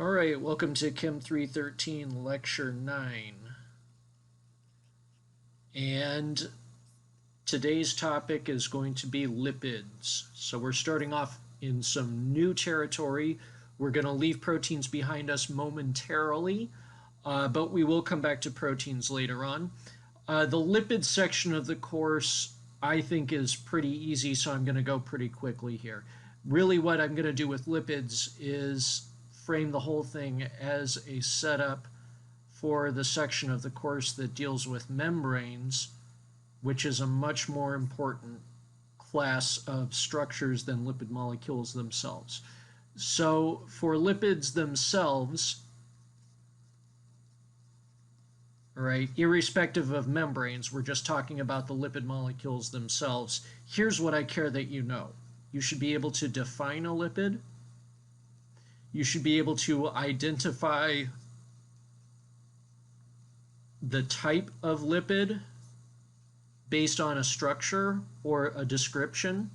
All right, welcome to Chem 313 Lecture 9. And today's topic is going to be lipids. So we're starting off in some new territory. We're going to leave proteins behind us momentarily, but we will come back to proteins later on. The lipid section of the course I think is pretty easy, so I'm going to go pretty quickly here. Really what I'm going to do with lipids is frame the whole thing as a setup for the section of the course that deals with membranes, which is a much more important class of structures than lipid molecules themselves. So for lipids themselves, right, irrespective of membranes, we're just talking about the lipid molecules themselves. Here's what I care that you know. You should be able to define a lipid. You should be able to identify the type of lipid based on a structure or a description.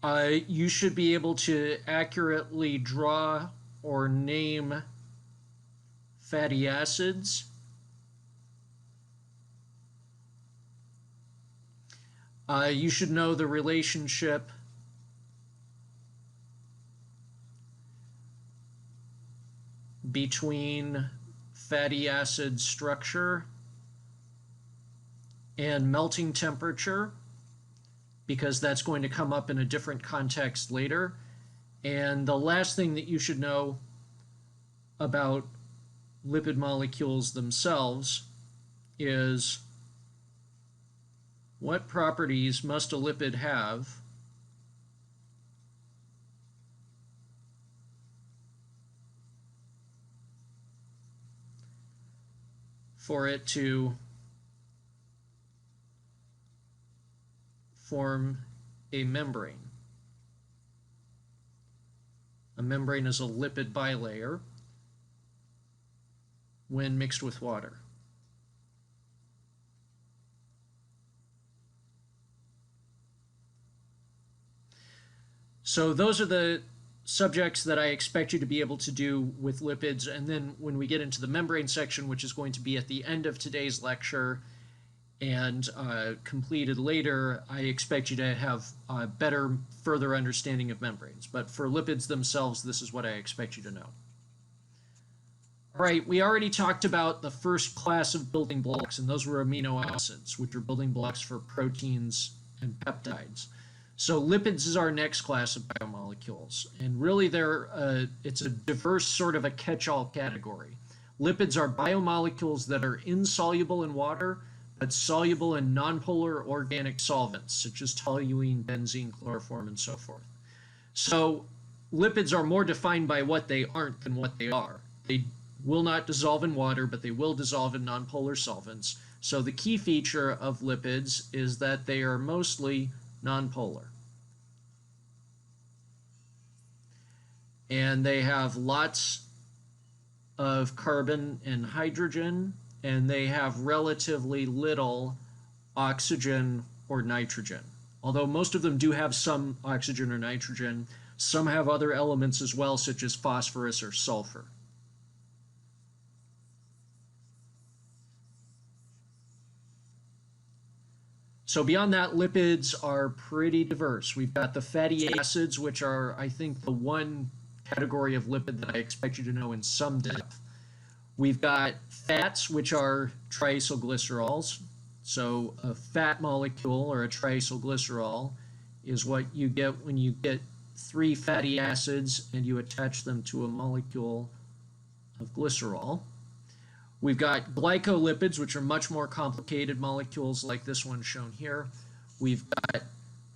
You should be able to accurately draw or name fatty acids. You should know the relationship between fatty acid structure and melting temperature, because that's going to come up in a different context later. And the last thing that you should know about lipid molecules themselves is what properties must a lipid have for it to form a membrane. A membrane is a lipid bilayer when mixed with water. So those are the subjects that I expect you to be able to do with lipids, and then when we get into the membrane section, which is going to be at the end of today's lecture and completed later, I expect you to have a better, further understanding of membranes. But for lipids themselves, this is what I expect you to know. All right, we already talked about the first class of building blocks, and those were amino acids, which are building blocks for proteins and peptides. So lipids is our next class of biomolecules, and really it's a diverse sort of a catch-all category. Lipids are biomolecules that are insoluble in water, but soluble in nonpolar organic solvents, such as toluene, benzene, chloroform, and so forth. So lipids are more defined by what they aren't than what they are. They will not dissolve in water, but they will dissolve in nonpolar solvents. So the key feature of lipids is that they are mostly nonpolar. And they have lots of carbon and hydrogen, and they have relatively little oxygen or nitrogen. Although most of them do have some oxygen or nitrogen, some have other elements as well, such as phosphorus or sulfur. So beyond that, lipids are pretty diverse. We've got the fatty acids, which are, I think, the one category of lipid that I expect you to know in some depth. We've got fats, which are triacylglycerols. So a fat molecule, or a triacylglycerol, is what you get when you get 3 fatty acids and you attach them to a molecule of glycerol. We've got glycolipids, which are much more complicated molecules like this one shown here. We've got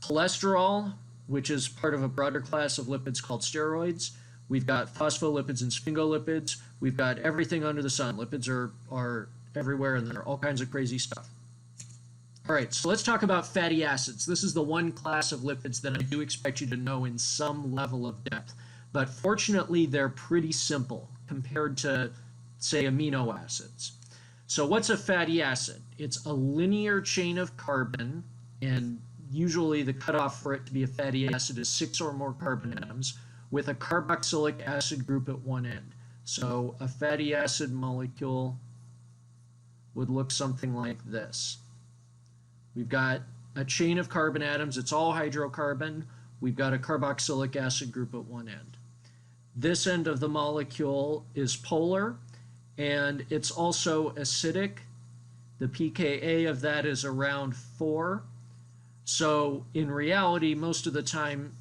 cholesterol, which is part of a broader class of lipids called steroids. We've got phospholipids and sphingolipids. We've got everything under the sun. Lipids are everywhere, and there are all kinds of crazy stuff. All right, so let's talk about fatty acids. This is the one class of lipids that I do expect you to know in some level of depth. But fortunately, they're pretty simple compared to, say, amino acids. So what's a fatty acid? It's a linear chain of carbon, and usually the cutoff for it to be a fatty acid is 6 or more carbon atoms, with a carboxylic acid group at one end. So a fatty acid molecule would look something like this. We've got a chain of carbon atoms. It's all hydrocarbon. We've got a carboxylic acid group at one end. This end of the molecule is polar, and it's also acidic. The pKa of that is around 4. So in reality, most of the time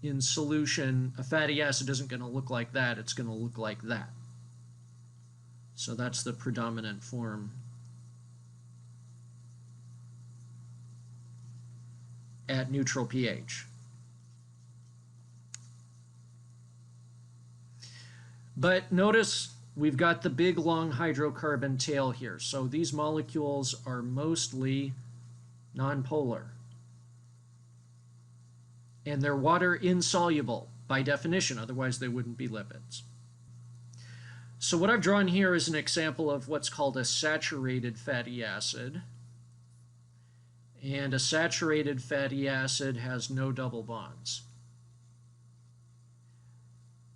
in solution, a fatty acid isn't going to look like that. It's going to look like that. So that's the predominant form at neutral pH. But notice we've got the big long hydrocarbon tail here. So these molecules are mostly nonpolar. And they're water insoluble by definition, otherwise they wouldn't be lipids. So what I've drawn here is an example of what's called a saturated fatty acid. And a saturated fatty acid has no double bonds.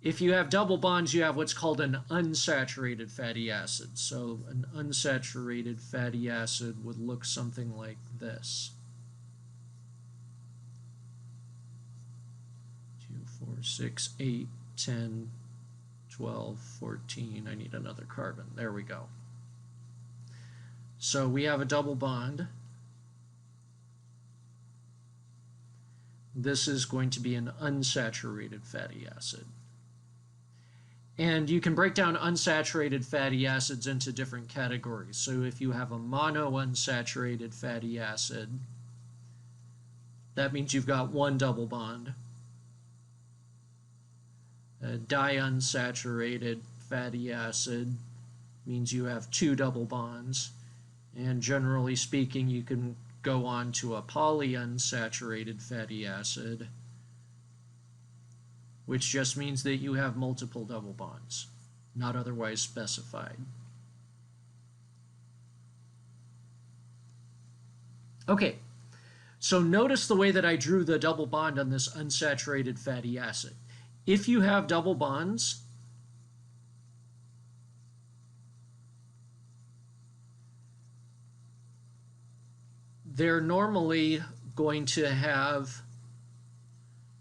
If you have double bonds, you have what's called an unsaturated fatty acid. So an unsaturated fatty acid would look something like this. 2, 4, 6, 8, 10, 12, 14. I need another carbon. There we go. So we have a double bond. This is going to be an unsaturated fatty acid. And you can break down unsaturated fatty acids into different categories. So if you have a monounsaturated fatty acid, that means you've got one double bond. A diunsaturated fatty acid means you have two double bonds. And generally speaking, you can go on to a polyunsaturated fatty acid, which just means that you have multiple double bonds, not otherwise specified. Okay, so notice the way that I drew the double bond on this unsaturated fatty acid. If you have double bonds, they're normally going to have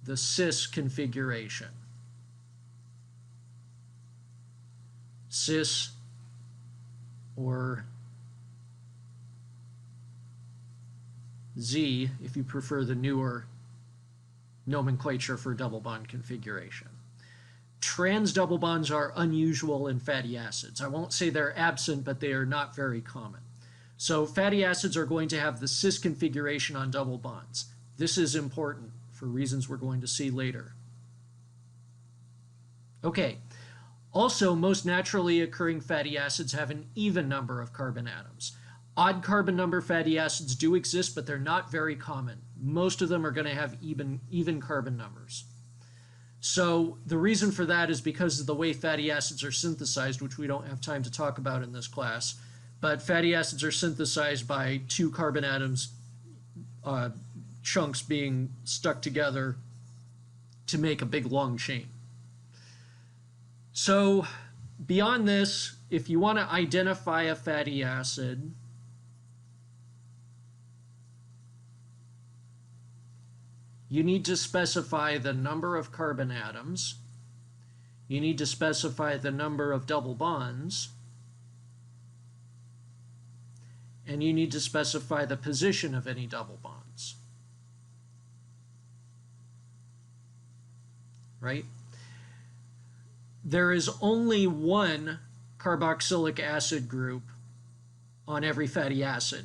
the cis configuration. Cis, or Z if you prefer the newer nomenclature for double bond configuration. Trans double bonds are unusual in fatty acids. I won't say they're absent, but they are not very common. So fatty acids are going to have the cis configuration on double bonds. This is important for reasons we're going to see later. Okay, also most naturally occurring fatty acids have an even number of carbon atoms. Odd carbon number fatty acids do exist, but they're not very common. Most of them are going to have even carbon numbers. So the reason for that is because of the way fatty acids are synthesized, which we don't have time to talk about in this class. But fatty acids are synthesized by two carbon atoms, chunks being stuck together to make a big long chain. So beyond this, if you want to identify a fatty acid, you need to specify the number of carbon atoms, you need to specify the number of double bonds, and you need to specify the position of any double bonds. Right? There is only one carboxylic acid group on every fatty acid.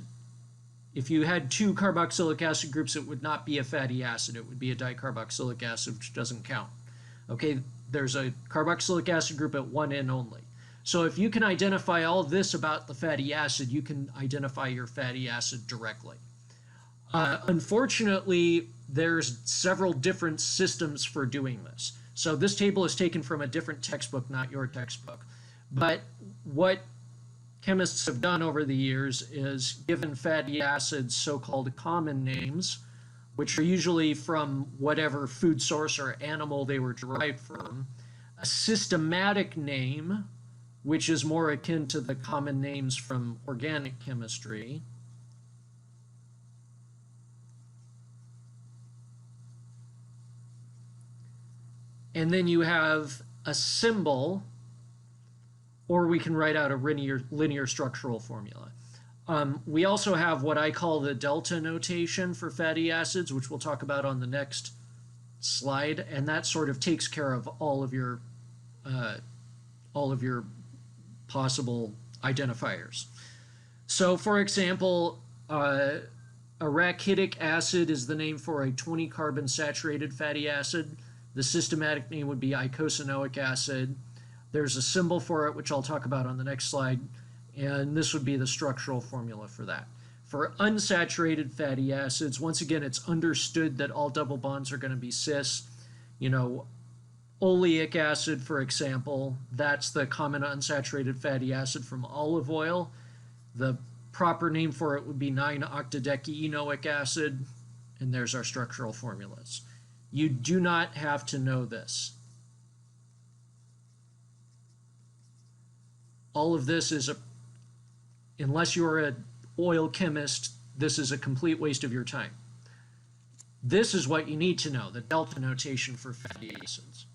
If you had two carboxylic acid groups, it would not be a fatty acid. It would be a dicarboxylic acid, which doesn't count. Okay, there's a carboxylic acid group at one end only. So if you can identify all this about the fatty acid, you can identify your fatty acid directly. Unfortunately, there's several different systems for doing this. So this table is taken from a different textbook, not your textbook. But what chemists have done over the years is given fatty acids so-called common names, which are usually from whatever food source or animal they were derived from, a systematic name, which is more akin to the common names from organic chemistry, and then you have a symbol, or we can write out a linear structural formula. We also have what I call the delta notation for fatty acids, which we'll talk about on the next slide, and that sort of takes care of all of your possible identifiers. So, for example, arachidic acid is the name for a 20-carbon saturated fatty acid. The systematic name would be eicosanoic acid. There's a symbol for it, which I'll talk about on the next slide, and this would be the structural formula for that. For unsaturated fatty acids, once again, it's understood that all double bonds are going to be cis. You know, oleic acid, for example, that's the common unsaturated fatty acid from olive oil. The proper name for it would be 9-octadecaenoic acid, and there's our structural formulas. You do not have to know this. All of this is unless you're an oil chemist, this is a complete waste of your time. This is what you need to know, the delta notation for fatty acids.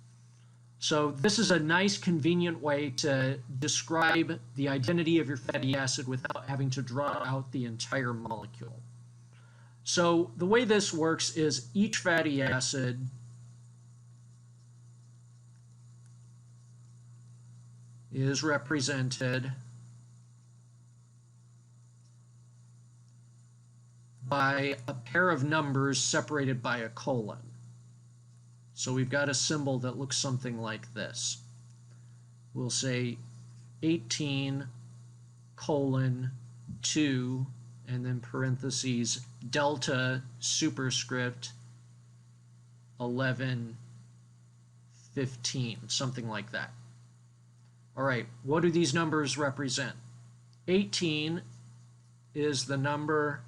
So this is a nice, convenient way to describe the identity of your fatty acid without having to draw out the entire molecule. So the way this works is each fatty acid is represented by a pair of numbers separated by a colon. So we've got a symbol that looks something like this. We'll say 18 colon 2 and then parentheses delta superscript 11 15, something like that. All right, what do these numbers represent? 18 is the number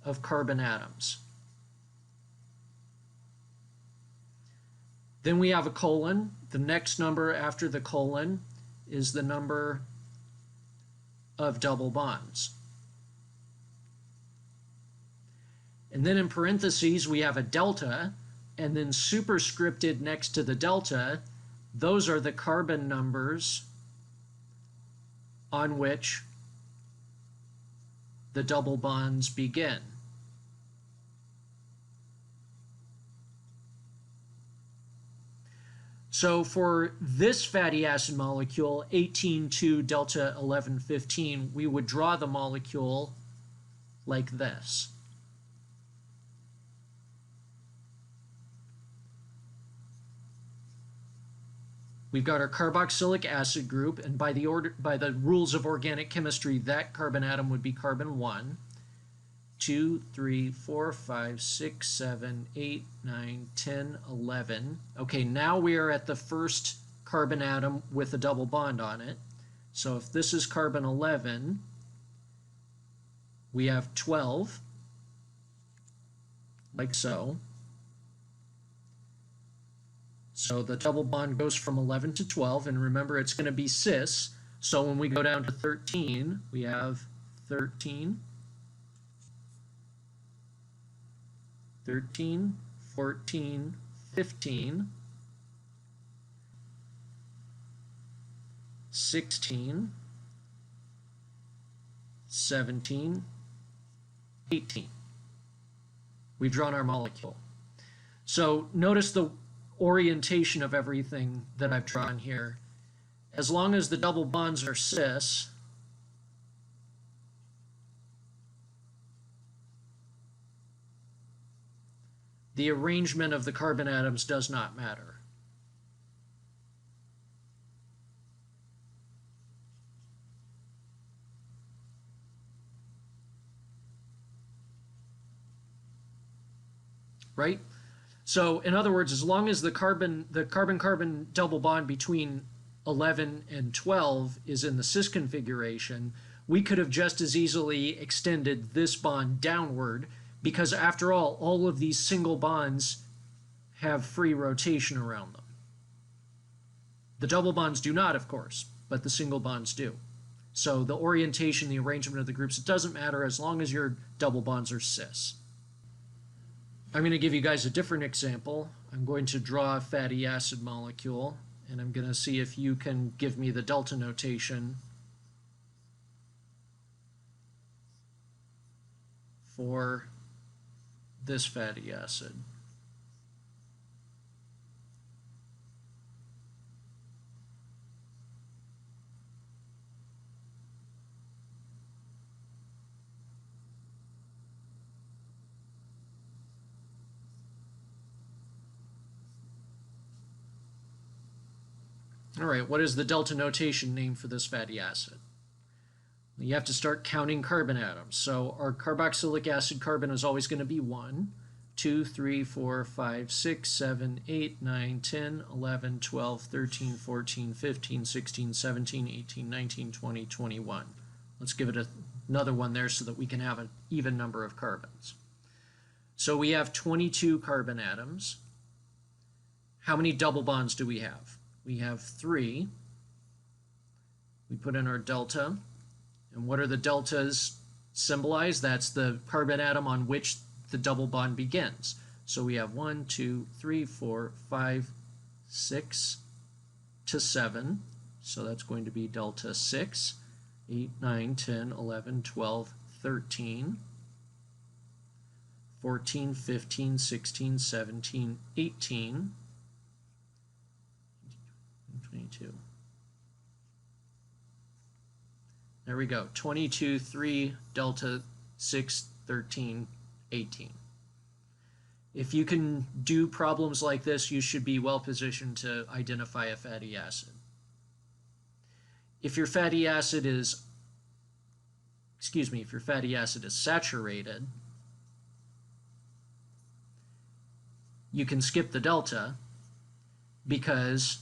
of carbon atoms. Then we have a colon. The next number after the colon is the number of double bonds. And then in parentheses, we have a delta, and then superscripted next to the delta, those are the carbon numbers on which the double bonds begin. So for this fatty acid molecule, 18,2 delta 11,15, we would draw the molecule like this. We've got our carboxylic acid group, and by the rules of organic chemistry, that carbon atom would be carbon 1. 2, 3, 4, 5, 6, 7, 8, 9, 10, 11. Okay, now we are at the first carbon atom with a double bond on it. So if this is carbon 11, we have 12, like so. So the double bond goes from 11 to 12, and remember it's going to be cis. So when we go down to 13, we have 13, 13, 14, 15, 16, 17, 18. We've drawn our molecule. So notice the orientation of everything that I've drawn here. As long as the double bonds are cis, the arrangement of the carbon atoms does not matter. Right? So in other words, as long as the carbon-carbon double bond between 11 and 12 is in the cis configuration, we could have just as easily extended this bond downward, because after all of these single bonds have free rotation around them. The double bonds do not, of course, but the single bonds do. So the orientation, the arrangement of the groups, it doesn't matter as long as your double bonds are cis. I'm going to give you guys a different example. I'm going to draw a fatty acid molecule, and I'm going to see if you can give me the delta notation for this fatty acid. All right, what is the delta notation name for this fatty acid? You have to start counting carbon atoms. So our carboxylic acid carbon is always going to be 1, 2, 3, 4, 5, 6, 7, 8, 9, 10, 11, 12, 13, 14, 15, 16, 17, 18, 19, 20, 21. Let's give it another one there so that we can have an even number of carbons. So we have 22 carbon atoms. How many double bonds do we have? We have 3. We put in our delta. And what are the deltas symbolized? That's the carbon atom on which the double bond begins. So we have 1, 2, 3, 4, 5, 6 to 7. So that's going to be delta 6, 8, 9, 10, 11, 12, 13, 14, 15, 16, 17, 18, 22. There we go. 22, 3, delta 6, 13, 18. If you can do problems like this, you should be well positioned to identify a fatty acid. If your fatty acid is, if your fatty acid is saturated, you can skip the delta because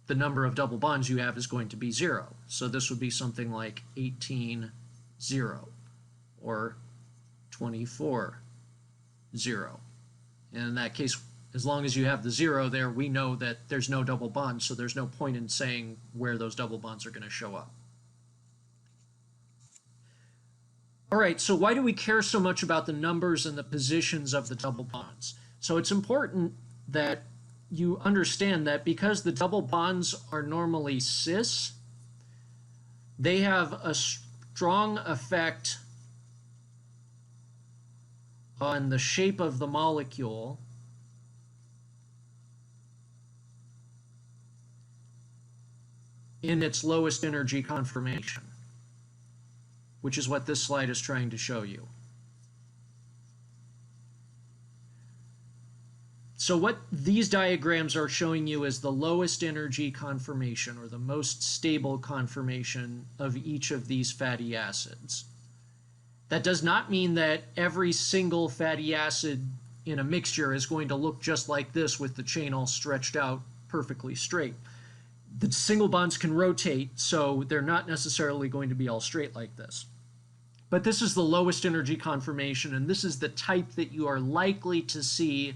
the number of double bonds you have is going to be 0. So this would be something like 18, 0, or 24, 0. And in that case, as long as you have the 0 there, we know that there's no double bonds, so there's no point in saying where those double bonds are going to show up. All right, so why do we care so much about the numbers and the positions of the double bonds? So it's important that you understand that because the double bonds are normally cis, they have a strong effect on the shape of the molecule in its lowest energy conformation, which is what this slide is trying to show you. So what these diagrams are showing you is the lowest energy conformation, or the most stable conformation of each of these fatty acids. That does not mean that every single fatty acid in a mixture is going to look just like this with the chain all stretched out perfectly straight. The single bonds can rotate, so they're not necessarily going to be all straight like this. But this is the lowest energy conformation, and this is the type that you are likely to see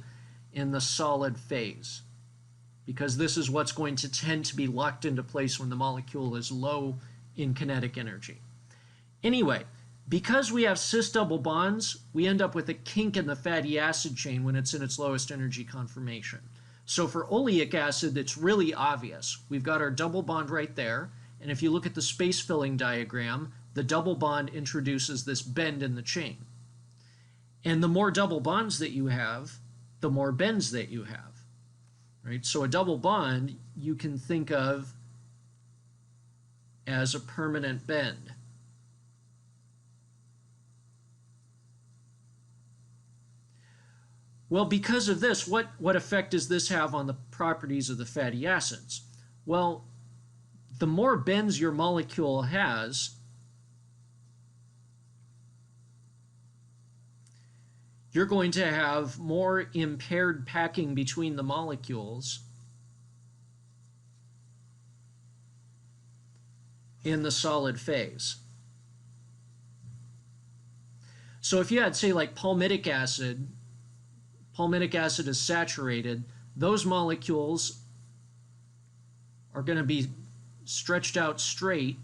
in the solid phase, because this is what's going to tend to be locked into place when the molecule is low in kinetic energy. Anyway, because we have cis double bonds, we end up with a kink in the fatty acid chain when it's in its lowest energy conformation. So for oleic acid, it's really obvious. We've got our double bond right there, and if you look at the space filling diagram, the double bond introduces this bend in the chain. And the more double bonds that you have, the more bends that you have, right? So a double bond you can think of as a permanent bend. Well, because of this, what effect does this have on the properties of the fatty acids? Well, the more bends your molecule has, you're going to have more impaired packing between the molecules in the solid phase. So if you had, say, like palmitic acid is saturated, those molecules are going to be stretched out straight,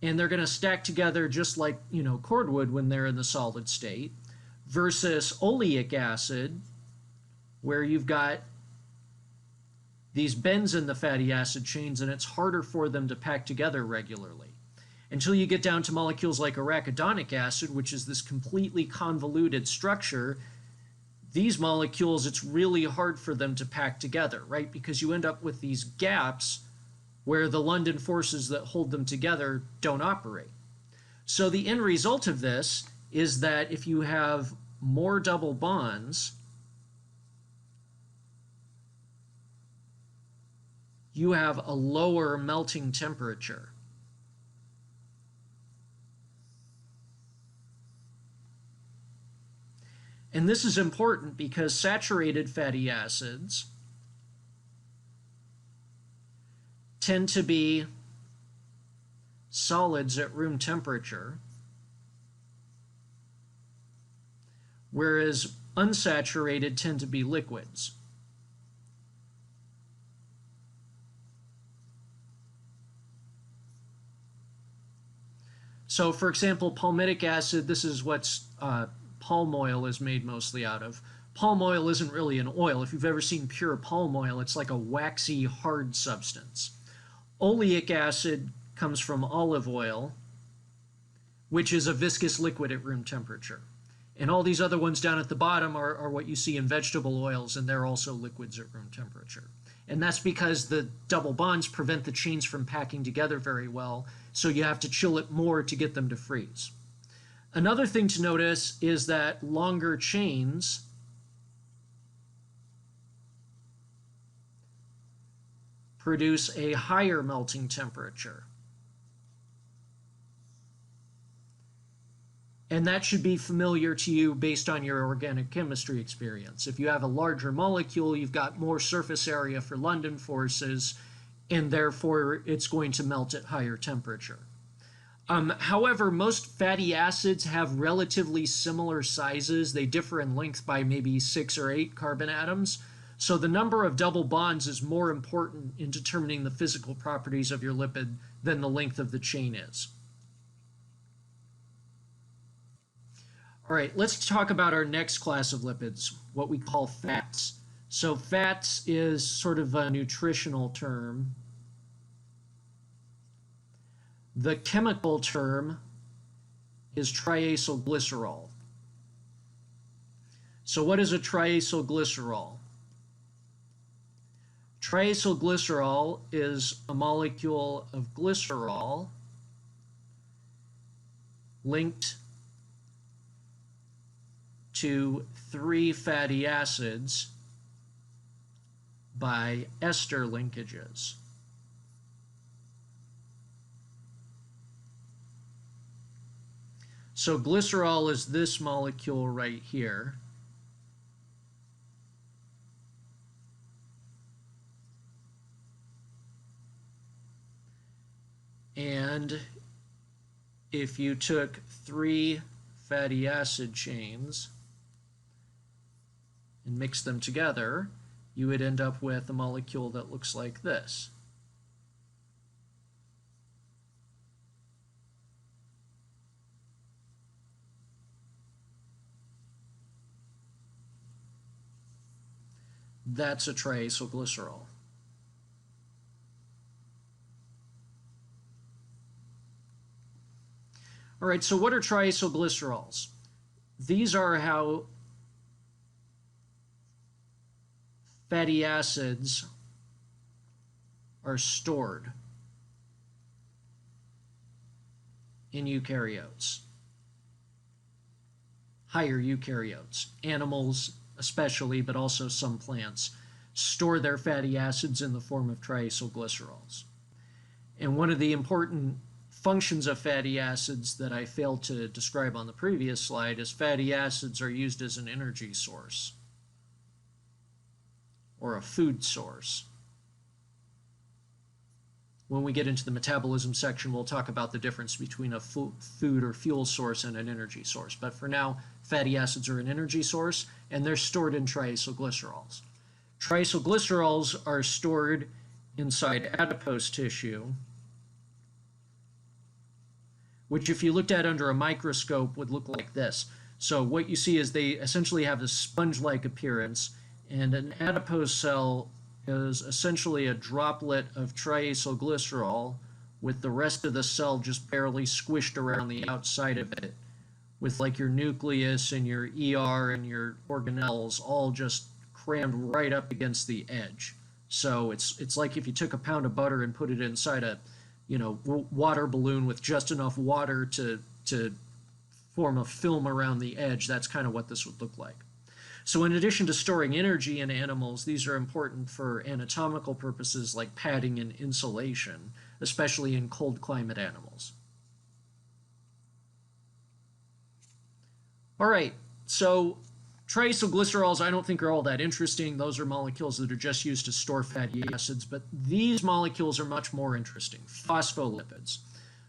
and they're going to stack together just like, cordwood when they're in the solid state, versus oleic acid, where you've got these bends in the fatty acid chains, and it's harder for them to pack together regularly. Until you get down to molecules like arachidonic acid, which is this completely convoluted structure, these molecules, it's really hard for them to pack together, right? Because you end up with these gaps where the London forces that hold them together don't operate. So the end result of this is that if you have more double bonds, you have a lower melting temperature. And this is important because saturated fatty acids tend to be solids at room temperature, whereas unsaturated tend to be liquids. So for example, palmitic acid, this is what's palm oil is made mostly out of. Palm oil isn't really an oil. If you've ever seen pure palm oil, it's like a waxy, hard substance. Oleic acid comes from olive oil, which is a viscous liquid at room temperature. And all these other ones down at the bottom are what you see in vegetable oils, and they're also liquids at room temperature. And that's because the double bonds prevent the chains from packing together very well, so you have to chill it more to get them to freeze. Another thing to notice is that longer chains produce a higher melting temperature. And that should be familiar to you based on your organic chemistry experience. If you have a larger molecule, you've got more surface area for London forces, and therefore it's going to melt at higher temperature. However, most fatty acids have relatively similar sizes. They differ in length by maybe 6 or 8 carbon atoms. So the number of double bonds is more important in determining the physical properties of your lipid than the length of the chain is. All right, let's talk about our next class of lipids, what we call fats. So fats is sort of a nutritional term. The chemical term is triacylglycerol. So what is a triacylglycerol? Triacylglycerol is a molecule of glycerol linked to 3 fatty acids by ester linkages. So glycerol is this molecule right here. And if you took 3 fatty acid chains and mixed them together, you would end up with a molecule that looks like this. That's a triacylglycerol. All right, so what are triacylglycerols? These are how fatty acids are stored in eukaryotes, higher eukaryotes, animals especially, but also some plants, store their fatty acids in the form of triacylglycerols. And one of the important functions of fatty acids that I failed to describe on the previous slide is fatty acids are used as an energy source or a food source. when we get into the metabolism section, we'll talk about the difference between a food or fuel source and an energy source. But for now, fatty acids are an energy source, and they're stored in triacylglycerols. Triacylglycerols are stored inside adipose tissue, which if you looked at under a microscope would look like this. So what you see is they essentially have this sponge-like appearance, and an adipose cell is essentially a droplet of triacylglycerol with the rest of the cell just barely squished around the outside of it, with like your nucleus and your ER and your organelles all just crammed right up against the edge. So it's like if you took a pound of butter and put it inside a water balloon with just enough water to form a film around the edge. That's kind of what this would look like. So in addition to storing energy in animals, these are important for anatomical purposes like padding and insulation, especially in cold climate animals. All right, so triacylglycerols I don't think are all that interesting. Those are molecules that are just used to store fatty acids, but these molecules are much more interesting, phospholipids.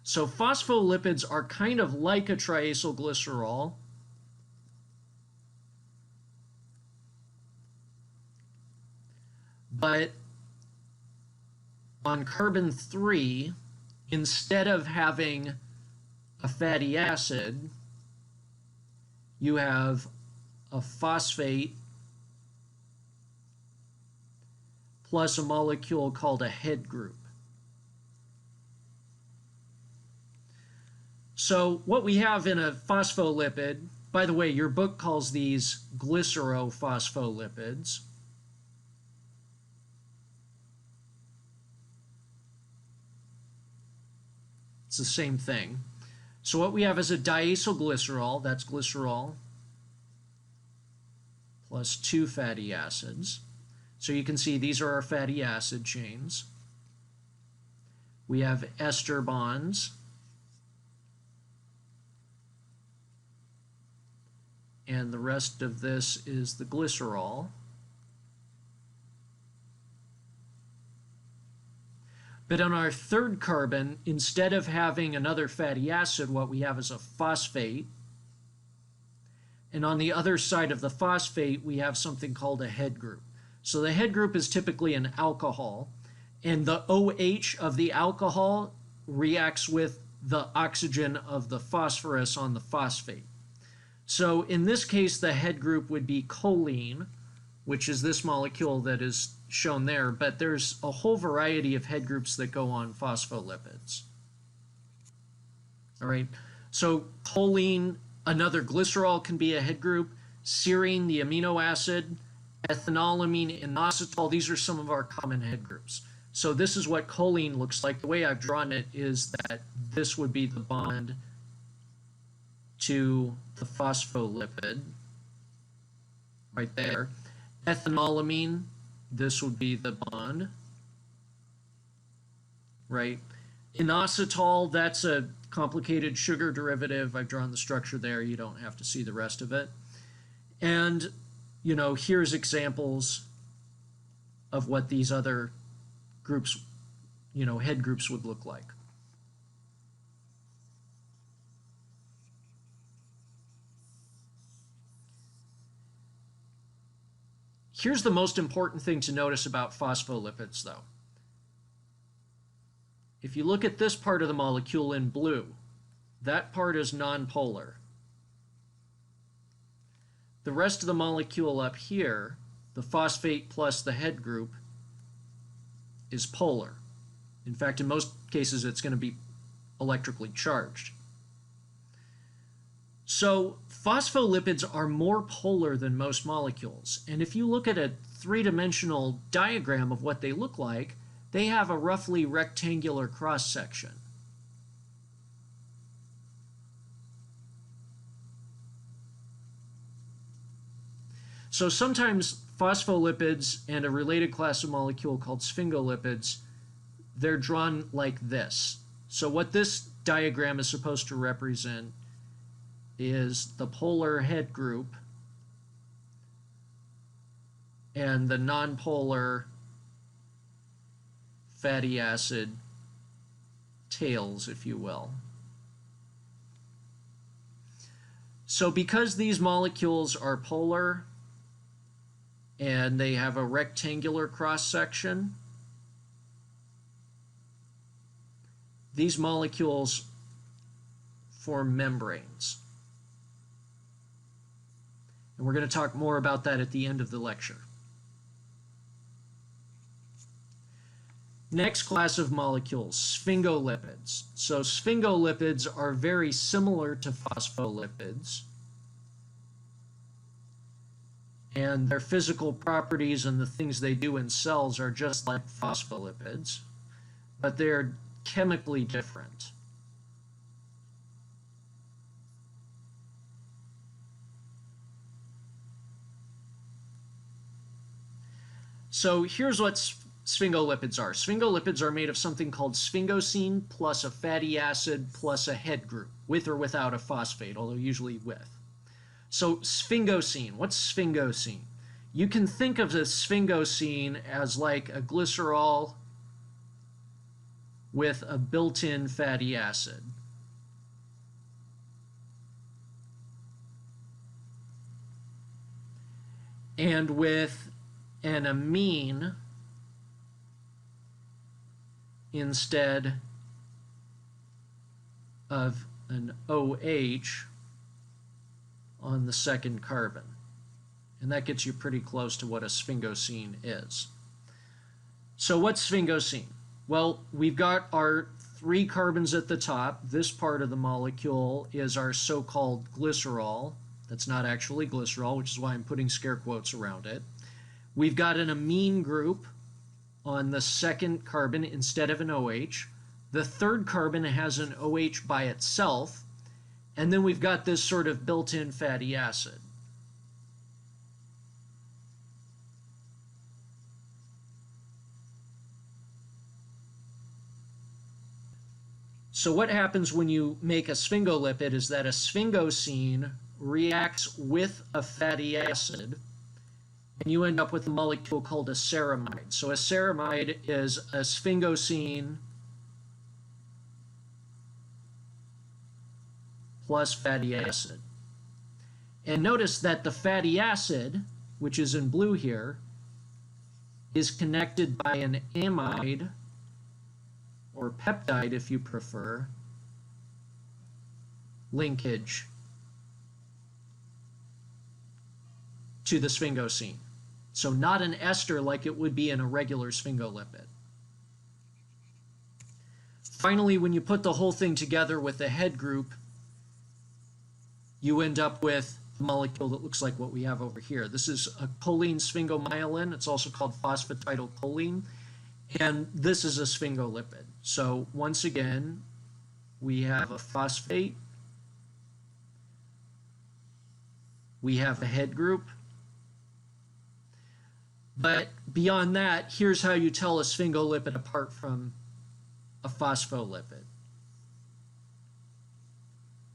So phospholipids are kind of like a triacylglycerol, but on carbon 3, instead of having a fatty acid, you have a phosphate plus a molecule called a head group. So what we have in a phospholipid, by the way, your book calls these glycerophospholipids. It's the same thing. So what we have is a diacylglycerol, that's glycerol, plus 2 fatty acids. So you can see these are our fatty acid chains. We have ester bonds, and the rest of this is the glycerol. But on our third carbon, instead of having another fatty acid, what we have is a phosphate. And on the other side of the phosphate, we have something called a head group. So the head group is typically an alcohol, and the OH of the alcohol reacts with the oxygen of the phosphorus on the phosphate. So in this case, the head group would be choline, which is this molecule that is shown there, but there's a whole variety of head groups that go on phospholipids. All right, so choline, another glycerol, can be a head group. Serine, the amino acid, ethanolamine, inositol, these are some of our common head groups. So this is what choline looks like. The way I've drawn it is that this would be the bond to the phospholipid right there. Ethanolamine, this would be the bond, right? Inositol, that's a complicated sugar derivative. I've drawn the structure there. You don't have to see the rest of it. And, you know, here's examples of what these other groups, you know, head groups would look like. Here's the most important thing to notice about phospholipids, though. If you look at this part of the molecule in blue, that part is nonpolar. The rest of the molecule up here, the phosphate plus the head group, is polar. In fact, in most cases, it's going to be electrically charged. So phospholipids are more polar than most molecules. And if you look at a three-dimensional diagram of what they look like, they have a roughly rectangular cross-section. So sometimes phospholipids and a related class of molecule called sphingolipids, they're drawn like this. So what this diagram is supposed to represent is the polar head group and the nonpolar fatty acid tails, if you will. So because these molecules are polar and they have a rectangular cross-section, these molecules form membranes. And we're going to talk more about that at the end of the lecture. Next class of molecules, sphingolipids. So sphingolipids are very similar to phospholipids, and their physical properties and the things they do in cells are just like phospholipids, but they're chemically different. So here's what sphingolipids are. Sphingolipids are made of something called sphingosine plus a fatty acid plus a head group, with or without a phosphate, although usually with. So sphingosine, what's sphingosine? You can think of the sphingosine as like a glycerol with a built-in fatty acid. And with an amine instead of an OH on the second carbon. And that gets you pretty close to what a sphingosine is. So what's sphingosine? Well, we've got our 3 carbons at the top. This part of the molecule is our so-called glycerol. That's not actually glycerol, which is why I'm putting scare quotes around it. We've got an amine group on the second carbon instead of an OH. The third carbon has an OH by itself, and then we've got this sort of built-in fatty acid. So what happens when you make a sphingolipid is that a sphingosine reacts with a fatty acid, and you end up with a molecule called a ceramide. So a ceramide is a sphingosine plus fatty acid. And notice that the fatty acid, which is in blue here, is connected by an amide, or peptide if you prefer, linkage to the sphingosine. So not an ester like it would be in a regular sphingolipid. Finally, when you put the whole thing together with the head group, you end up with a molecule that looks like what we have over here. This is a choline sphingomyelin. It's also called phosphatidylcholine. And this is a sphingolipid. So once again, we have a phosphate, we have a head group, but beyond that, here's how you tell a sphingolipid apart from a phospholipid.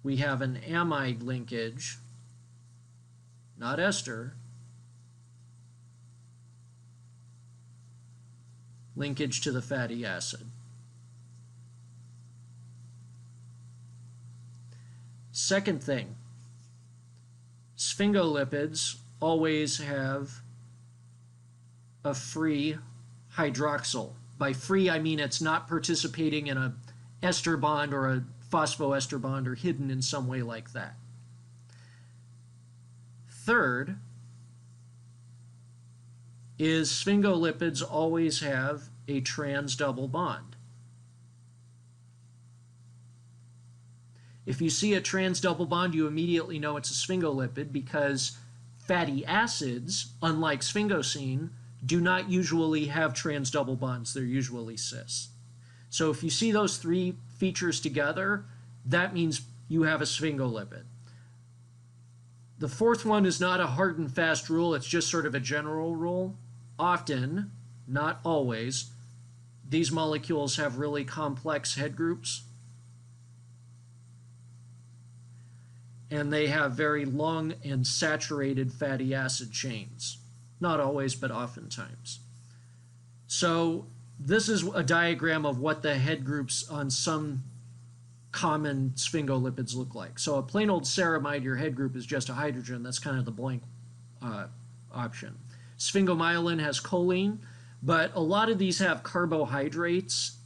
We have an amide linkage, not ester, linkage to the fatty acid. Second thing, sphingolipids always have a free hydroxyl. By free, I mean it's not participating in a ester bond or a phosphoester bond or hidden in some way like that. Third is sphingolipids always have a trans double bond. If you see a trans double bond, you immediately know it's a sphingolipid because fatty acids, unlike sphingosine, do not usually have trans double bonds. They're usually cis. So if you see those 3 features together, that means you have a sphingolipid. The fourth one is not a hard and fast rule. It's just sort of a general rule. Often, not always, these molecules have really complex head groups, and they have very long and saturated fatty acid chains. Not always, but oftentimes. So this is a diagram of what the head groups on some common sphingolipids look like. So a plain old ceramide, your head group is just a hydrogen. That's kind of the blank option. Sphingomyelin has choline, but a lot of these have carbohydrates.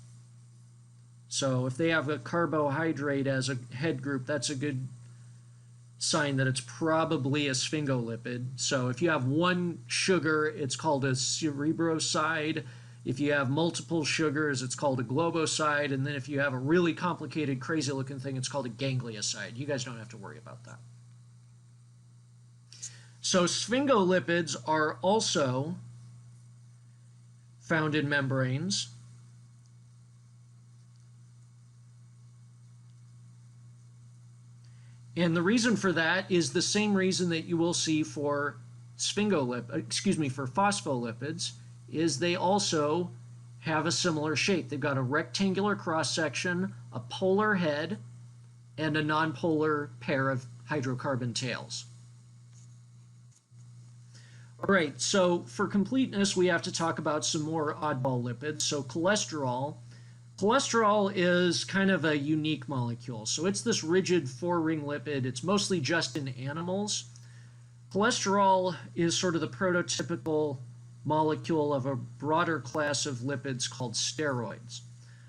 So if they have a carbohydrate as a head group, that's a good sign that it's probably a sphingolipid. So if you have one sugar, it's called a cerebroside. If you have multiple sugars, it's called a globoside. And then if you have a really complicated, crazy looking thing, it's called a ganglioside. You guys don't have to worry about that. So sphingolipids are also found in membranes. And the reason for that is the same reason that you will see for phospholipids, is they also have a similar shape. They've got a rectangular cross-section, a polar head, and a nonpolar pair of hydrocarbon tails. All right, so for completeness, we have to talk about some more oddball lipids. So cholesterol. Cholesterol is kind of a unique molecule. So it's this rigid four-ring lipid. It's mostly just in animals. Cholesterol is sort of the prototypical molecule of a broader class of lipids called steroids.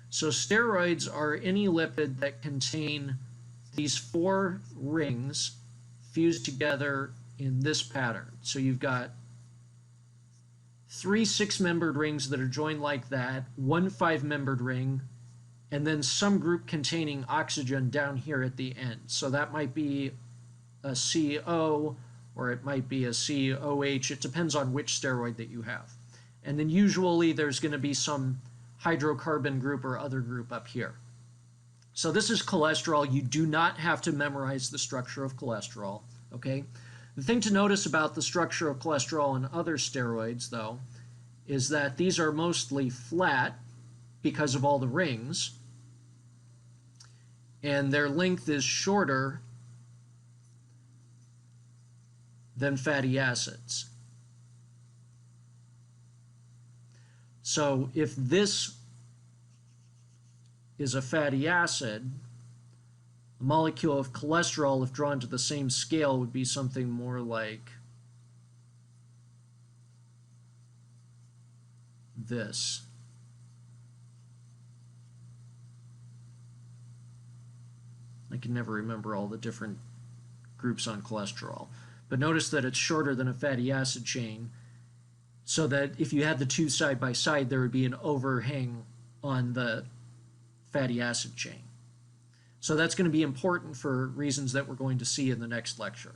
So steroids are any lipid that contain these four rings fused together in this pattern. So you've got three six-membered rings that are joined like that, one five-membered ring, and then some group containing oxygen down here at the end. So that might be a CO, or it might be a COH. It depends on which steroid that you have. And then usually there's going to be some hydrocarbon group or other group up here. So this is cholesterol. You do not have to memorize the structure of cholesterol, okay? The thing to notice about the structure of cholesterol and other steroids, though, is that these are mostly flat because of all the rings, and their length is shorter than fatty acids. So if this is a fatty acid, a molecule of cholesterol, if drawn to the same scale, would be something more like this. I can never remember all the different groups on cholesterol. But notice that it's shorter than a fatty acid chain, so that if you had the two side by side, there would be an overhang on the fatty acid chain. So that's going to be important for reasons that we're going to see in the next lecture.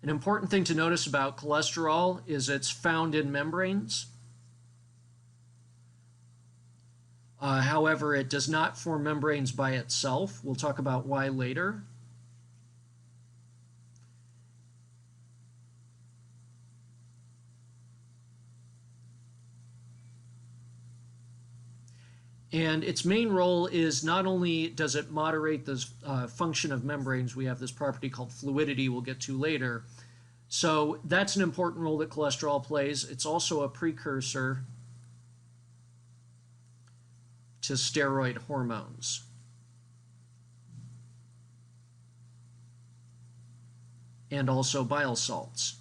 An important thing to notice about cholesterol is it's found in membranes. However, it does not form membranes by itself. We'll talk about why later. And its main role is not only does it moderate the function of membranes, we have this property called fluidity we'll get to later. So that's an important role that cholesterol plays. It's also a precursor to steroid hormones. And also bile salts.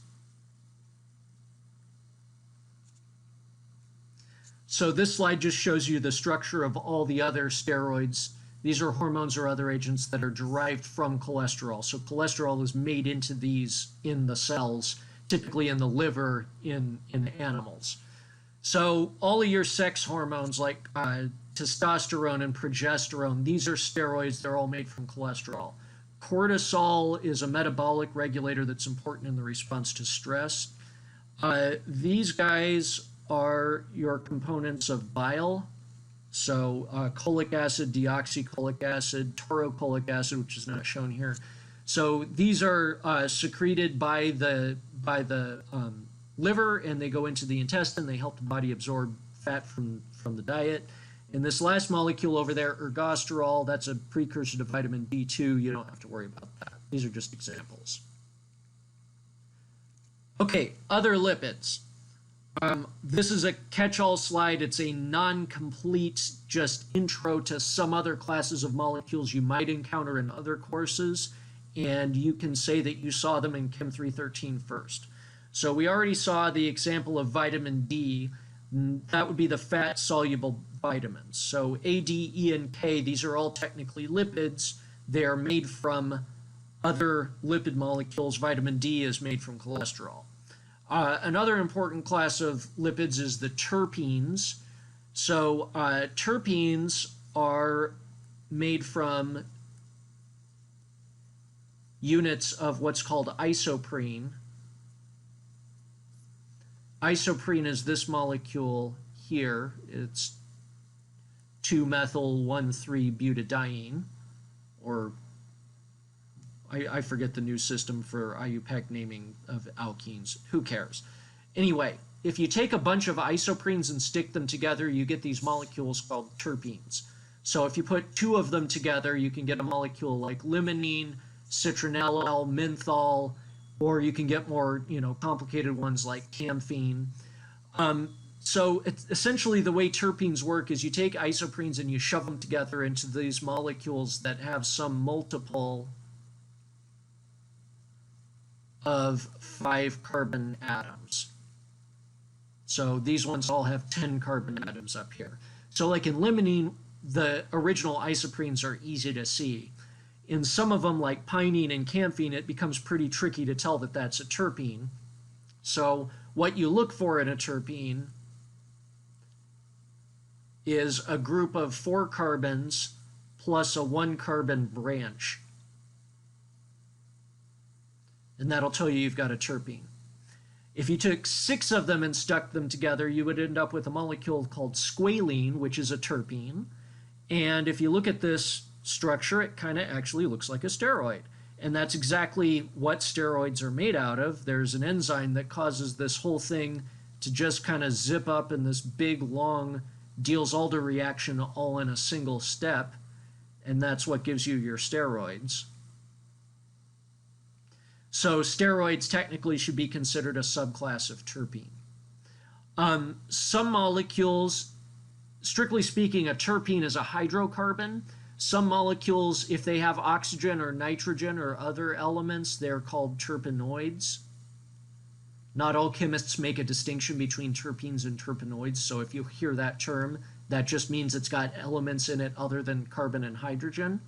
So this slide just shows you the structure of all the other steroids. These are hormones or other agents that are derived from cholesterol. So cholesterol is made into these in the cells, typically in the liver in animals. So all of your sex hormones like testosterone and progesterone, these are steroids. They're all made from cholesterol. Cortisol is a metabolic regulator that's important in the response to stress. These guys are your components of bile. So cholic acid, deoxycholic acid, taurocholic acid, which is not shown here. So these are secreted by the liver, and they go into the intestine. They help the body absorb fat from the diet. And this last molecule over there, ergosterol, that's a precursor to vitamin B2. You don't have to worry about that. These are just examples. Okay, other lipids. This is a catch-all slide. It's a non-complete just intro to some other classes of molecules you might encounter in other courses, and you can say that you saw them in Chem 313 first. So we already saw the example of vitamin D. That would be the fat-soluble vitamins. So A, D, E, and K, these are all technically lipids. They are made from other lipid molecules. Vitamin D is made from cholesterol. Another important class of lipids is the terpenes. So terpenes are made from units of what's called isoprene. Isoprene is this molecule here. It's 2-methyl-1,3-butadiene, or I forget the new system for IUPAC naming of alkenes. Who cares? Anyway, if you take a bunch of isoprenes and stick them together, you get these molecules called terpenes. So if you put two of them together, you can get a molecule like limonene, citronellal, menthol, or you can get more, complicated ones like camphene. So essentially the way terpenes work is you take isoprenes and you shove them together into these molecules that have some multiple of 5 carbon atoms. So these ones all have 10 carbon atoms up here. So like in limonene, the original isoprenes are easy to see. In some of them, like pinene and camphene, it becomes pretty tricky to tell that that's a terpene. So what you look for in a terpene is a group of 4 carbons plus a 1-carbon branch. And that'll tell you you've got a terpene. If you took 6 of them and stuck them together, you would end up with a molecule called squalene, which is a terpene. And if you look at this structure, it kind of actually looks like a steroid. And that's exactly what steroids are made out of. There's an enzyme that causes this whole thing to just kind of zip up in this big, long Diels-Alder reaction all in a single step. And that's what gives you your steroids. So steroids technically should be considered a subclass of terpene. Some molecules, strictly speaking, a terpene is a hydrocarbon. Some molecules, if they have oxygen or nitrogen or other elements, they're called terpenoids. Not all chemists make a distinction between terpenes and terpenoids, so if you hear that term, that just means it's got elements in it other than carbon and hydrogen.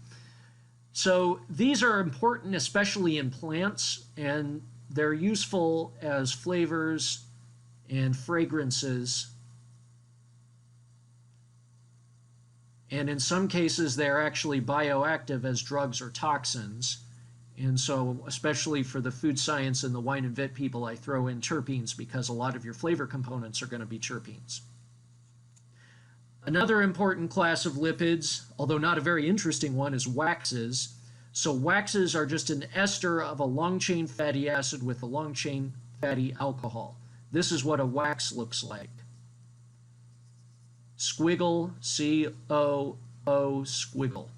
So these are important, especially in plants, and they're useful as flavors and fragrances. And in some cases, they're actually bioactive as drugs or toxins. And so, especially for the food science and the wine and vit people, I throw in terpenes because a lot of your flavor components are going to be terpenes. Another important class of lipids, although not a very interesting one, is waxes. So waxes are just an ester of a long-chain fatty acid with a long-chain fatty alcohol. This is what a wax looks like. Squiggle, C-O-O, squiggle.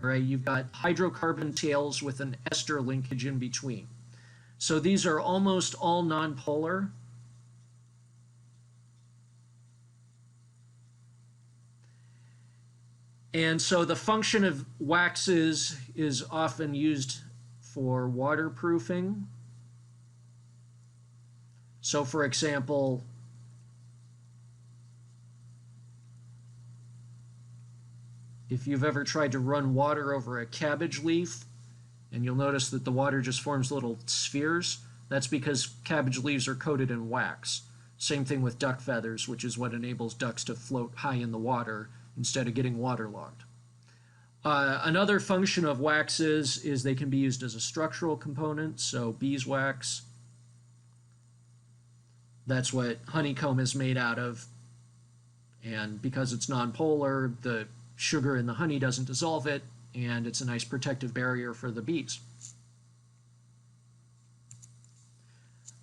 All right, you've got hydrocarbon tails with an ester linkage in between. So these are almost all nonpolar. And so the function of waxes is often used for waterproofing. So for example, if you've ever tried to run water over a cabbage leaf, and you'll notice that the water just forms little spheres, that's because cabbage leaves are coated in wax. Same thing with duck feathers, which is what enables ducks to float high in the water instead of getting waterlogged. Another function of waxes is they can be used as a structural component, so beeswax. That's what honeycomb is made out of, and because it's nonpolar, the sugar in the honey doesn't dissolve it, and it's a nice protective barrier for the bees.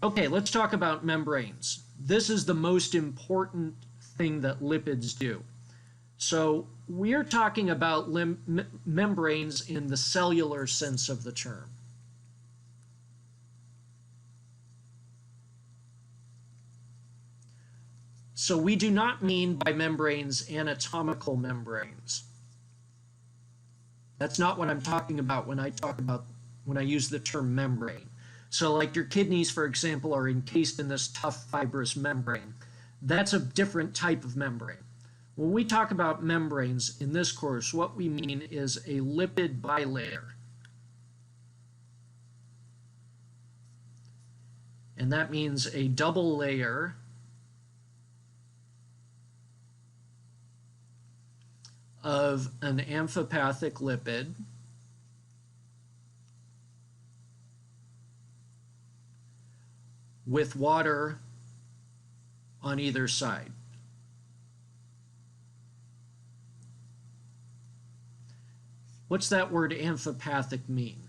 Okay, let's talk about membranes. This is the most important thing that lipids do. So we're talking about membranes in the cellular sense of the term. So we do not mean by membranes anatomical membranes. That's not what I'm talking about when I use the term membrane. So like your kidneys, for example, are encased in this tough fibrous membrane. That's a different type of membrane. When we talk about membranes in this course, what we mean is a lipid bilayer. And that means a double layer of an amphipathic lipid with water on either side. What's that word amphipathic mean?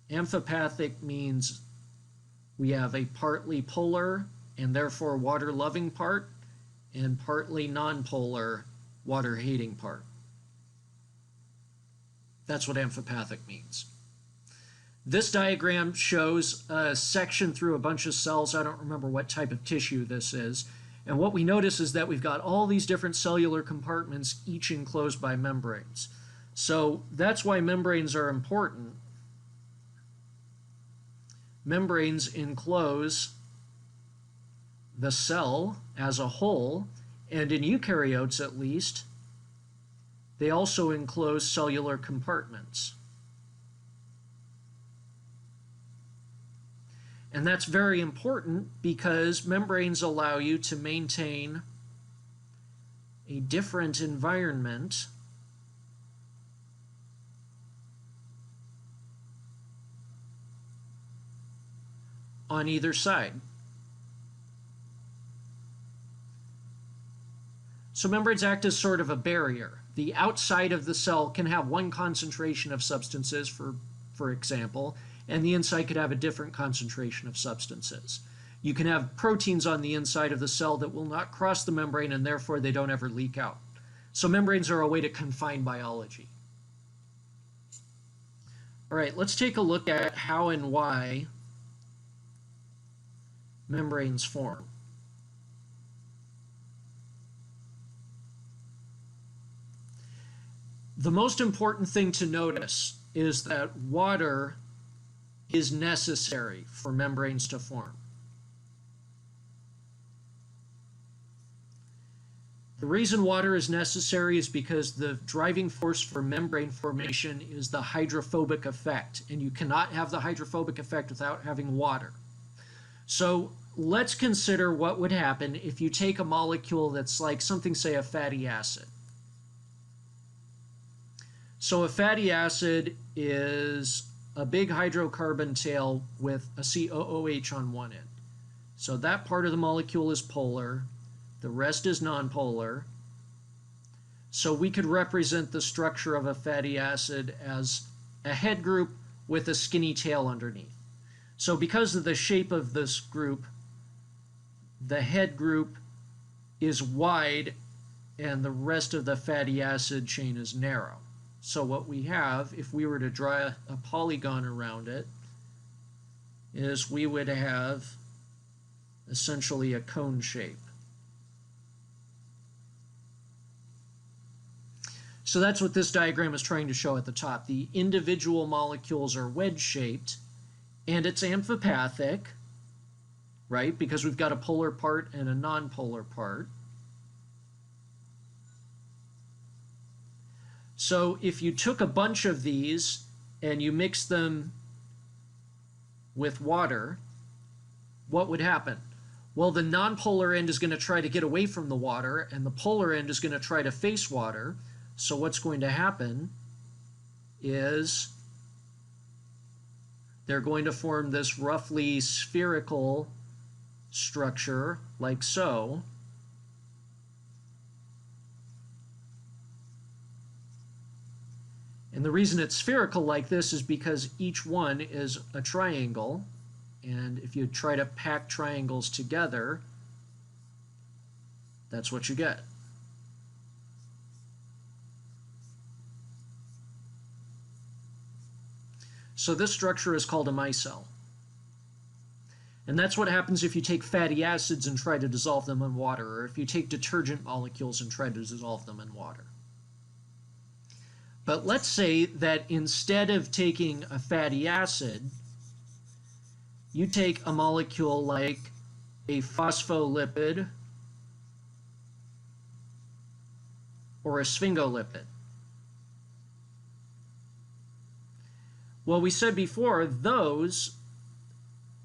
Amphipathic means we have a partly polar and therefore water-loving part and partly non-polar water-hating part. That's what amphipathic means. This diagram shows a section through a bunch of cells. I don't remember what type of tissue this is. And what we notice is that we've got all these different cellular compartments, each enclosed by membranes. So that's why membranes are important. Membranes enclose the cell as a whole, and in eukaryotes at least, they also enclose cellular compartments. And that's very important because membranes allow you to maintain a different environment on either side. So membranes act as sort of a barrier. The outside of the cell can have one concentration of substances, for example, and the inside could have a different concentration of substances. You can have proteins on the inside of the cell that will not cross the membrane and therefore they don't ever leak out. So membranes are a way to confine biology. All right, let's take a look at how and why membranes form. The most important thing to notice is that water is necessary for membranes to form. The reason water is necessary is because the driving force for membrane formation is the hydrophobic effect, and you cannot have the hydrophobic effect without having water. So let's consider what would happen if you take a molecule that's like something, say, a fatty acid. So a fatty acid is a big hydrocarbon tail with a COOH on one end. So that part of the molecule is polar, the rest is nonpolar. So we could represent the structure of a fatty acid as a head group with a skinny tail underneath. So because of the shape of this group, the head group is wide and the rest of the fatty acid chain is narrow. So what we have, if we were to draw a polygon around it, is we would have essentially a cone shape. So that's what this diagram is trying to show at the top. The individual molecules are wedge-shaped, and it's amphipathic, right? Because we've got a polar part and a nonpolar part. So if you took a bunch of these and you mix them with water, what would happen? Well, the nonpolar end is going to try to get away from the water, and the polar end is going to try to face water. So what's going to happen is they're going to form this roughly spherical structure like so. And the reason it's spherical like this is because each one is a triangle, and if you try to pack triangles together, that's what you get. So this structure is called a micelle. And that's what happens if you take fatty acids and try to dissolve them in water, or if you take detergent molecules and try to dissolve them in water. But let's say that instead of taking a fatty acid, you take a molecule like a phospholipid or a sphingolipid. Well, we said before, those,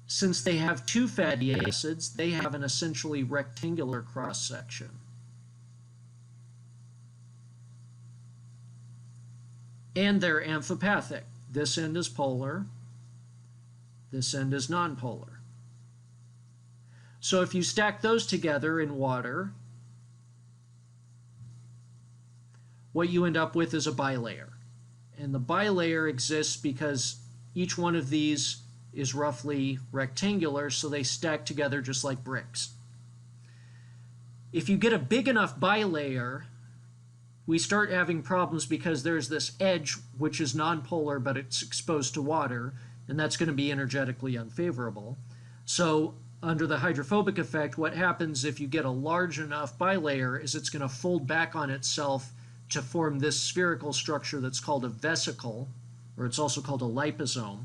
since they have two fatty acids, they have an essentially rectangular cross-section. And they're amphipathic. This end is polar, this end is nonpolar. So if you stack those together in water, what you end up with is a bilayer. And the bilayer exists because each one of these is roughly rectangular, so they stack together just like bricks. If you get a big enough bilayer, we start having problems because there's this edge which is nonpolar but it's exposed to water, and that's going to be energetically unfavorable. So under the hydrophobic effect, what happens if you get a large enough bilayer is it's going to fold back on itself to form this spherical structure that's called a vesicle, or it's also called a liposome.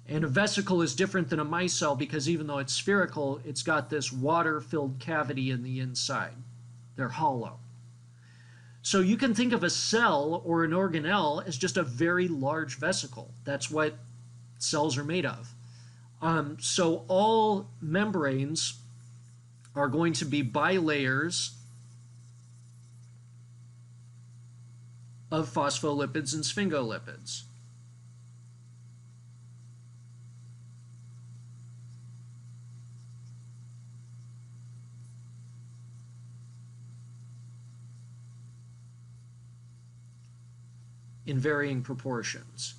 And a vesicle is different than a micelle because even though it's spherical, it's got this water-filled cavity in the inside. They're hollow. So you can think of a cell or an organelle as just a very large vesicle. That's what cells are made of. So all membranes are going to be bilayers of phospholipids and sphingolipids. In varying proportions.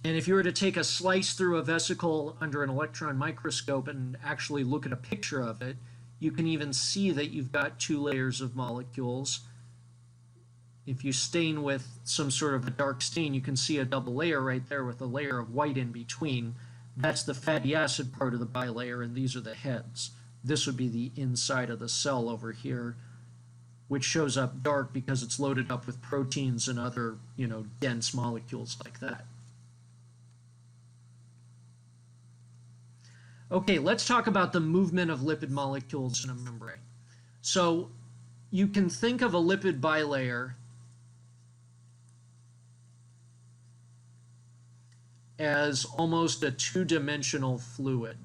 And if you were to take a slice through a vesicle under an electron microscope and actually look at a picture of it, you can even see that you've got two layers of molecules. If you stain with some sort of a dark stain, you can see a double layer right there with a layer of white in between. That's the fatty acid part of the bilayer, and these are the heads. This would be the inside of the cell over here, which shows up dark because it's loaded up with proteins and other, dense molecules like that. Okay, let's talk about the movement of lipid molecules in a membrane. So you can think of a lipid bilayer as almost a two-dimensional fluid.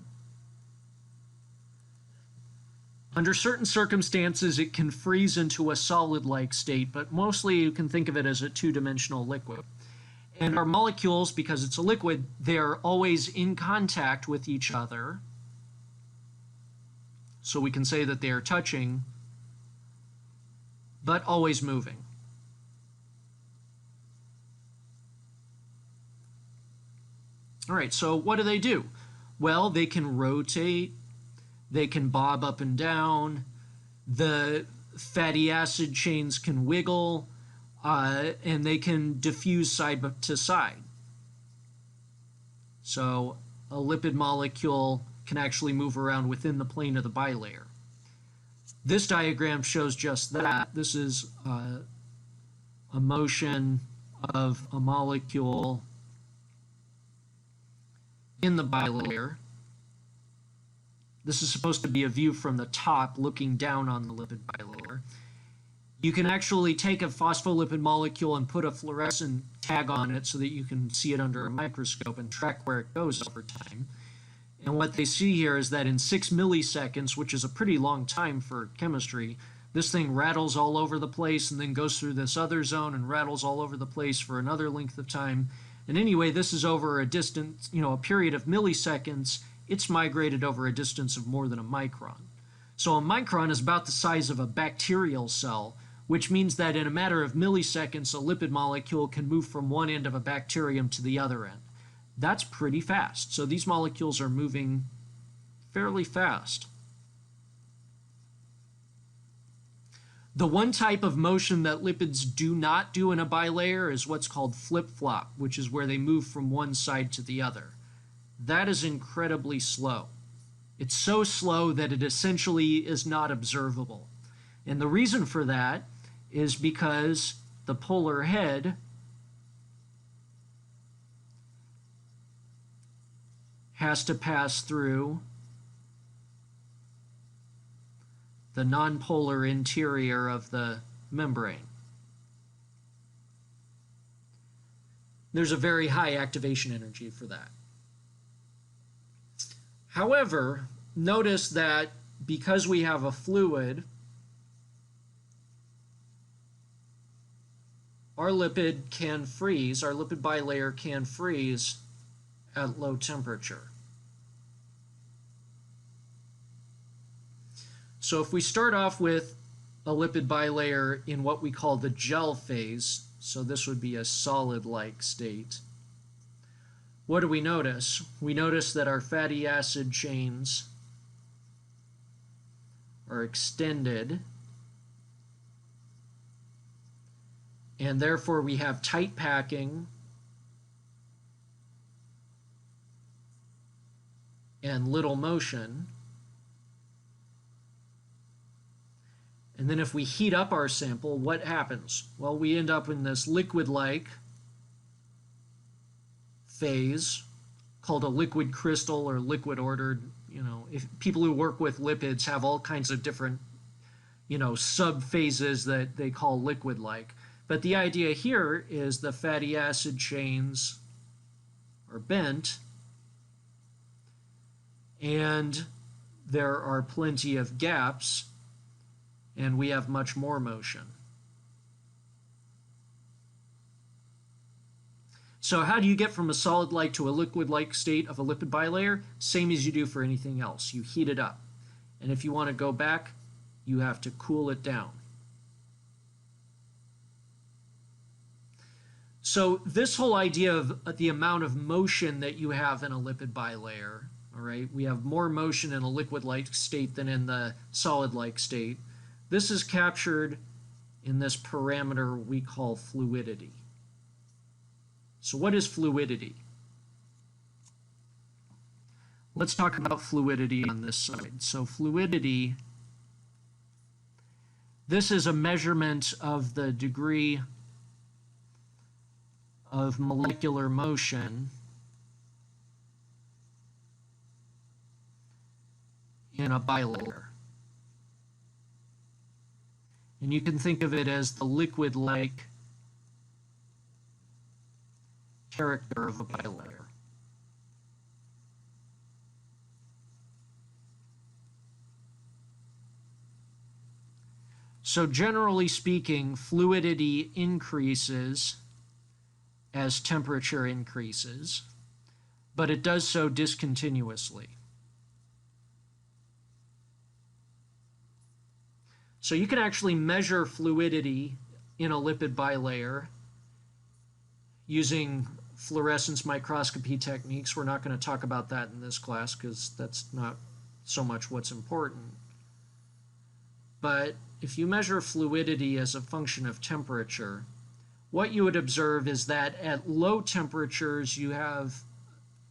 Under certain circumstances, it can freeze into a solid-like state, but mostly you can think of it as a two-dimensional liquid. And our molecules, because it's a liquid, they're always in contact with each other. So we can say that they are touching, but always moving. All right, so what do? Well, they can rotate, they can bob up and down, the fatty acid chains can wiggle, and they can diffuse side to side. So a lipid molecule can actually move around within the plane of the bilayer. This diagram shows just that. This is a motion of a molecule in the bilayer. This is supposed to be a view from the top looking down on the lipid bilayer. You can actually take a phospholipid molecule and put a fluorescent tag on it so that you can see it under a microscope and track where it goes over time. And what they see here is that in 6 milliseconds, which is a pretty long time for chemistry, this thing rattles all over the place and then goes through this other zone and rattles all over the place for another length of time. And anyway, this is over a distance, a period of milliseconds. It's migrated over a distance of more than a micron. So a micron is about the size of a bacterial cell, which means that in a matter of milliseconds, a lipid molecule can move from one end of a bacterium to the other end. That's pretty fast. So these molecules are moving fairly fast. The one type of motion that lipids do not do in a bilayer is what's called flip-flop, which is where they move from one side to the other. That is incredibly slow. It's so slow that it essentially is not observable. And the reason for that is because the polar head has to pass through the nonpolar interior of the membrane. There's a very high activation energy for that. However, notice that because we have a fluid, our lipid can freeze, our lipid bilayer can freeze at low temperature. So if we start off with a lipid bilayer in what we call the gel phase, so this would be a solid-like state, what do we notice? We notice that our fatty acid chains are extended, and therefore we have tight packing and little motion. And then if we heat up our sample, what happens? Well, we end up in this liquid-like phase called a liquid crystal or liquid ordered. You know, if people who work with lipids have all kinds of different, sub-phases that they call liquid-like. But the idea here is the fatty acid chains are bent, and there are plenty of gaps, and we have much more motion. So how do you get from a solid-like to a liquid-like state of a lipid bilayer? Same as you do for anything else. You heat it up. And if you want to go back, you have to cool it down. So this whole idea of the amount of motion that you have in a lipid bilayer, all right, we have more motion in a liquid-like state than in the solid-like state. This is captured in this parameter we call fluidity. So what is fluidity? Let's talk about fluidity on this side. So fluidity, this is a measurement of the degree of molecular motion in a bilayer. And you can think of it as the liquid-like character of a bilayer. So generally speaking, fluidity increases as temperature increases, but it does so discontinuously. So you can actually measure fluidity in a lipid bilayer using fluorescence microscopy techniques. We're not going to talk about that in this class because that's not so much what's important. But if you measure fluidity as a function of temperature, what you would observe is that at low temperatures you have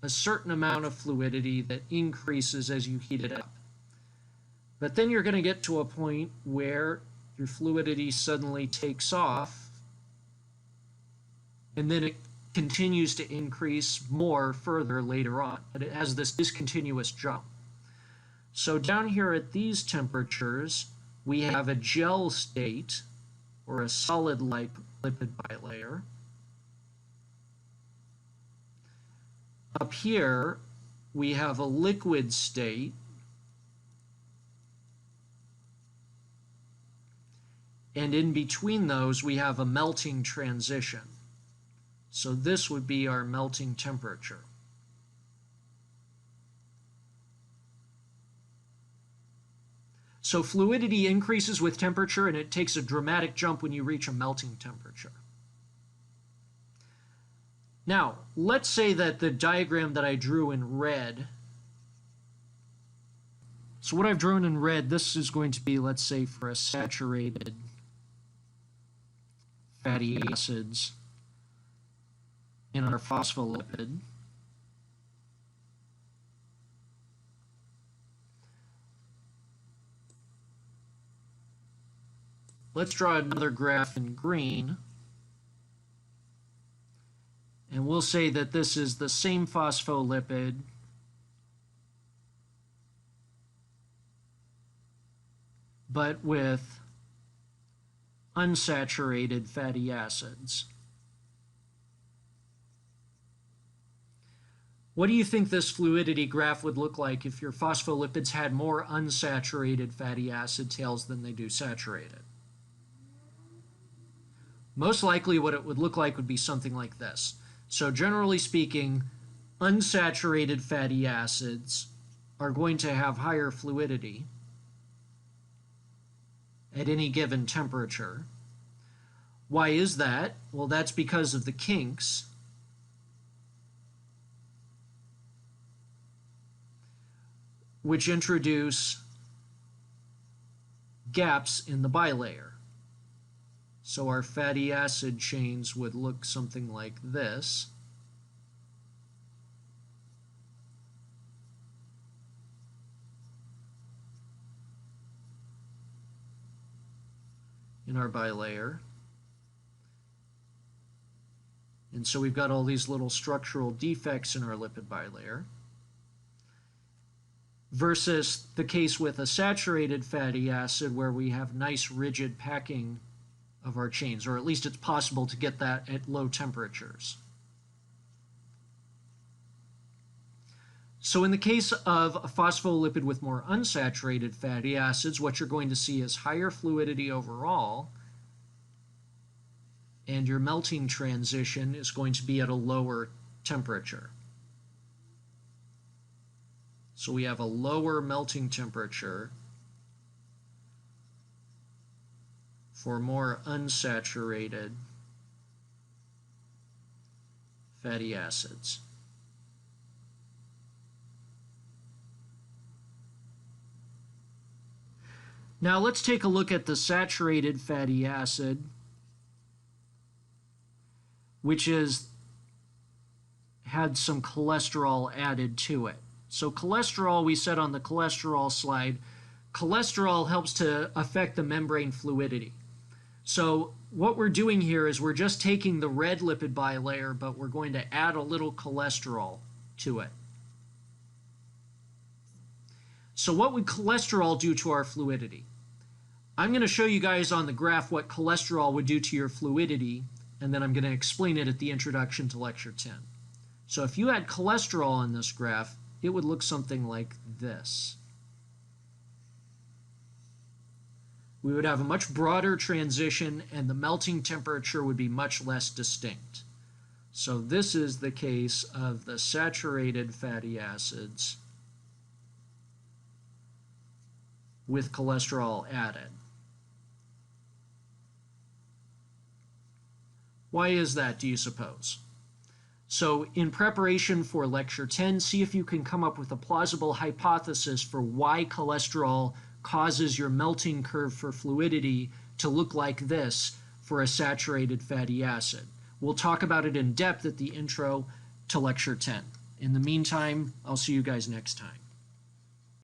a certain amount of fluidity that increases as you heat it up. But then you're going to get to a point where your fluidity suddenly takes off, and then it continues to increase more further later on. But it has this discontinuous jump. So down here at these temperatures, we have a gel state, or a solid-like lipid bilayer. Up here, we have a liquid state. And in between those, we have a melting transition. So this would be our melting temperature. So fluidity increases with temperature, and it takes a dramatic jump when you reach a melting temperature. Now, let's say that the diagram that I drew in red, so what I've drawn in red, this is going to be, let's say, for a saturated fatty acids in our phospholipid. Let's draw another graph in green. And we'll say that this is the same phospholipid but with unsaturated fatty acids. What do you think this fluidity graph would look like if your phospholipids had more unsaturated fatty acid tails than they do saturated? Most likely what it would look like would be something like this. So generally speaking, unsaturated fatty acids are going to have higher fluidity at any given temperature. Why is that? Well, that's because of the kinks which introduce gaps in the bilayer. So our fatty acid chains would look something like this. In our bilayer. And so we've got all these little structural defects in our lipid bilayer. Versus the case with a saturated fatty acid where we have nice rigid packing of our chains, or at least it's possible to get that at low temperatures. So in the case of a phospholipid with more unsaturated fatty acids, what you're going to see is higher fluidity overall, and your melting transition is going to be at a lower temperature. So we have a lower melting temperature for more unsaturated fatty acids. Now let's take a look at the saturated fatty acid, which had some cholesterol added to it. So cholesterol, we said on the cholesterol slide, cholesterol helps to affect the membrane fluidity. So what we're doing here is we're just taking the red lipid bilayer, but we're going to add a little cholesterol to it. So what would cholesterol do to our fluidity? I'm going to show you guys on the graph what cholesterol would do to your fluidity, and then I'm going to explain it at the introduction to lecture 10. So if you had cholesterol on this graph, it would look something like this. We would have a much broader transition and the melting temperature would be much less distinct. So this is the case of the saturated fatty acids with cholesterol added. Why is that, do you suppose? So in preparation for lecture 10, see if you can come up with a plausible hypothesis for why cholesterol causes your melting curve for fluidity to look like this for a saturated fatty acid. We'll talk about it in depth at the intro to lecture 10. In the meantime, I'll see you guys next time.